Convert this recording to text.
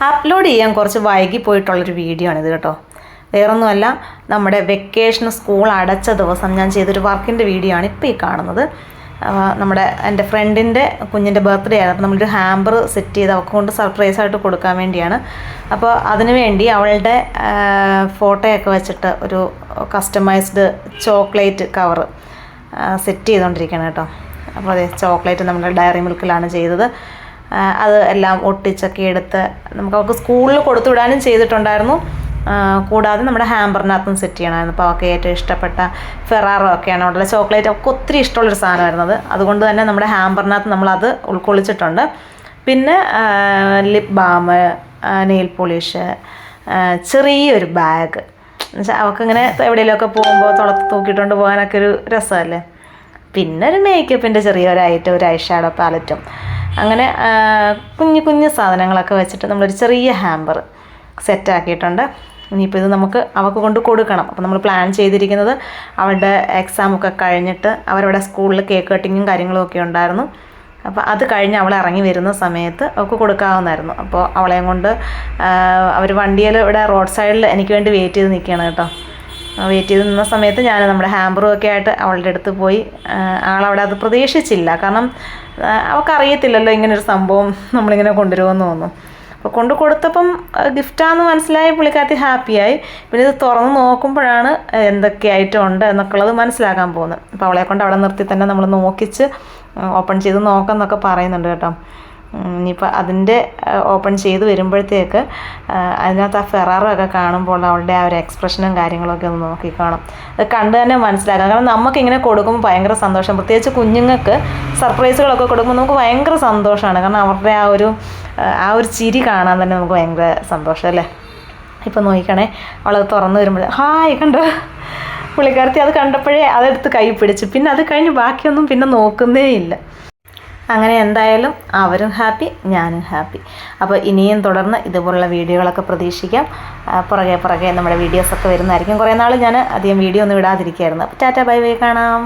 Upload ചെയ്യാൻ കുറച്ച് വൈകി പോയിട്ടുള്ളൊരു വീഡിയോ ആണിത് കേട്ടോ. വേറൊന്നുമല്ല, നമ്മുടെ വെക്കേഷൻ സ്കൂൾ അടച്ച ദിവസം ഞാൻ ചെയ്തൊരു വർക്കിൻ്റെ വീഡിയോ ആണ് ഇപ്പോൾ ഈ കാണുന്നത്. എൻ്റെ ഫ്രണ്ടിൻ്റെ കുഞ്ഞിൻ്റെ ബർത്ത്ഡേ ആയിരുന്നു. അപ്പോൾ നമ്മളൊരു ഹാമ്പർ സെറ്റ് ചെയ്ത് അവൾക്ക് കൊണ്ട് സർപ്രൈസായിട്ട് കൊടുക്കാൻ വേണ്ടിയാണ്. അപ്പോൾ അതിനു വേണ്ടി അവളുടെ ഫോട്ടോയൊക്കെ വെച്ചിട്ട് ഒരു കസ്റ്റമൈസ്ഡ് ചോക്ലേറ്റ് കവർ സെറ്റ് ചെയ്തുകൊണ്ടിരിക്കുകയാണ് കേട്ടോ. അപ്പോൾ അതെ, ചോക്ലേറ്റ് നമ്മുടെ ഡയറി മിൽക്കിലാണ് ചെയ്തത്. അത് എല്ലാം ഒട്ടിച്ചൊക്കെ എടുത്ത് നമുക്ക് അവൾക്ക് സ്കൂളിൽ കൊടുത്തു വിടാനും ചെയ്തിട്ടുണ്ടായിരുന്നു. കൂടാതെ നമ്മുടെ ഹാമ്പറിനകത്തും സെറ്റ് ചെയ്യണമായിരുന്നു. അപ്പോൾ അവൾക്ക് ഏറ്റവും ഇഷ്ടപ്പെട്ട ഫെറാറോ ഒക്കെയാണ് അവിടെയുള്ള ചോക്ലേറ്റ്. അവൾക്ക് ഒത്തിരി ഇഷ്ടമുള്ളൊരു സാധനമായിരുന്നത്. അതുകൊണ്ട് തന്നെ നമ്മുടെ ഹാമ്പറിനകത്ത് നമ്മളത് ഉൾക്കൊള്ളിച്ചിട്ടുണ്ട്. പിന്നെ ലിപ് ബാം, നെയിൽ പോളിഷ്, ചെറിയൊരു ബാഗ് എന്നുവെച്ചാൽ അവൾക്കിങ്ങനെ എവിടെയെങ്കിലുമൊക്കെ പോകുമ്പോൾ തുളത്ത് തൂക്കിയിട്ടുകൊണ്ട് പോകാനൊക്കെ ഒരു രസമല്ലേ. പിന്നെ ഒരു മേക്കപ്പിൻ്റെ ചെറിയൊരു ഐറ്റം, ഒരു ഐഷാഡോ പാലറ്റും, അങ്ങനെ കുഞ്ഞു കുഞ്ഞു സാധനങ്ങളൊക്കെ വെച്ചിട്ട് നമ്മളൊരു ചെറിയ ഹാമ്പർ സെറ്റാക്കിയിട്ടുണ്ട്. ഇനിയിപ്പോൾ ഇത് നമുക്ക് അവൾക്ക് കൊണ്ട് കൊടുക്കണം. അപ്പോൾ നമ്മൾ പ്ലാൻ ചെയ്തിരിക്കുന്നത് അവളുടെ എക്സാമൊക്കെ കഴിഞ്ഞിട്ട് അവരവിടെ സ്കൂളിൽ കേക്ക് കട്ടിങ്ങും കാര്യങ്ങളും ഒക്കെ ഉണ്ടായിരുന്നു. അപ്പോൾ അത് കഴിഞ്ഞ് അവൾ ഇറങ്ങി വരുന്ന സമയത്ത് അവൾക്ക് കൊടുക്കാവുന്നതായിരുന്നു. അപ്പോൾ അവളെയും കൊണ്ട് അവർ വണ്ടിയിൽ ഇവിടെ റോഡ് സൈഡിൽ എനിക്ക് വേണ്ടി വെയിറ്റ് ചെയ്ത് നിൽക്കുകയാണ് കേട്ടോ. വെയിറ്റ് ചെയ്ത് നിന്ന സമയത്ത് ഞാൻ നമ്മുടെ ഹാമ്പറും ഒക്കെ ആയിട്ട് അവളുടെ അടുത്ത് പോയി. ആളവിടെ അത് പ്രതീക്ഷിച്ചില്ല, കാരണം അവൾക്കറിയത്തില്ലല്ലോ ഇങ്ങനൊരു സംഭവം നമ്മളിങ്ങനെ കൊണ്ടുവരുമെന്ന് തോന്നുന്നു. അപ്പോൾ കൊണ്ട് കൊടുത്തപ്പം ഗിഫ്റ്റാണെന്ന് മനസ്സിലായി, പുള്ളിക്കാരത്തി ഹാപ്പിയായി. പിന്നെ ഇത് തുറന്ന് നോക്കുമ്പോഴാണ് എന്തൊക്കെ ഐറ്റം ഉണ്ട് എന്നൊക്കെ ഉള്ളത് മനസ്സിലാക്കാൻ പോകുന്നത്. അപ്പോൾ അവളെ കൊണ്ട് അവിടെ നിർത്തി തന്നെ നമ്മൾ നോക്കിച്ച് ഓപ്പൺ ചെയ്ത് നോക്കാമെന്നൊക്കെ പറയുന്നുണ്ട് കേട്ടോ. ഇനിയിപ്പോൾ അതിൻ്റെ ഓപ്പൺ ചെയ്ത് വരുമ്പോഴത്തേക്ക് അതിനകത്ത് ആ ഫെറാറോ ഒക്കെ കാണുമ്പോൾ അവളുടെ ആ ഒരു എക്സ്പ്രഷനും കാര്യങ്ങളൊക്കെ ഒന്ന് നോക്കിക്കാണും. അത് കണ്ടു തന്നെ മനസ്സിലാക്കാം. കാരണം നമുക്കിങ്ങനെ കൊടുക്കുമ്പോൾ ഭയങ്കര സന്തോഷം. പ്രത്യേകിച്ച് കുഞ്ഞുങ്ങൾക്ക് സർപ്രൈസുകളൊക്കെ കൊടുക്കുമ്പോൾ നമുക്ക് ഭയങ്കര സന്തോഷമാണ്. കാരണം അവരുടെ ആ ഒരു ചിരി കാണാൻ തന്നെ നമുക്ക് ഭയങ്കര സന്തോഷം അല്ലേ. ഇപ്പം നോക്കിക്കണേ, അവളത് തുറന്ന് വരുമ്പോൾ ഹായ് കണ്ടോ, പുള്ളിക്കാരത്തി അത് കണ്ടപ്പോഴേ അതെടുത്ത് കൈ പിടിച്ചു. പിന്നെ അത് കഴിഞ്ഞ് ബാക്കിയൊന്നും പിന്നെ നോക്കുന്നേ ഇല്ല. അങ്ങനെ എന്തായാലും അവരും ഹാപ്പി, ഞാനും ഹാപ്പി. അപ്പോൾ ഇനിയും തുടർന്ന് ഇതുപോലുള്ള വീഡിയോകളൊക്കെ പ്രതീക്ഷിക്കാം. പുറകെ നമ്മുടെ വീഡിയോസൊക്കെ വരുന്നതായിരിക്കും. കുറേ നാൾ ഞാൻ അധികം വീഡിയോ ഒന്നും ഇടാതിരിക്കുകയായിരുന്നു. അപ്പോൾ ടാറ്റ ബൈ ബൈ, കാണാം.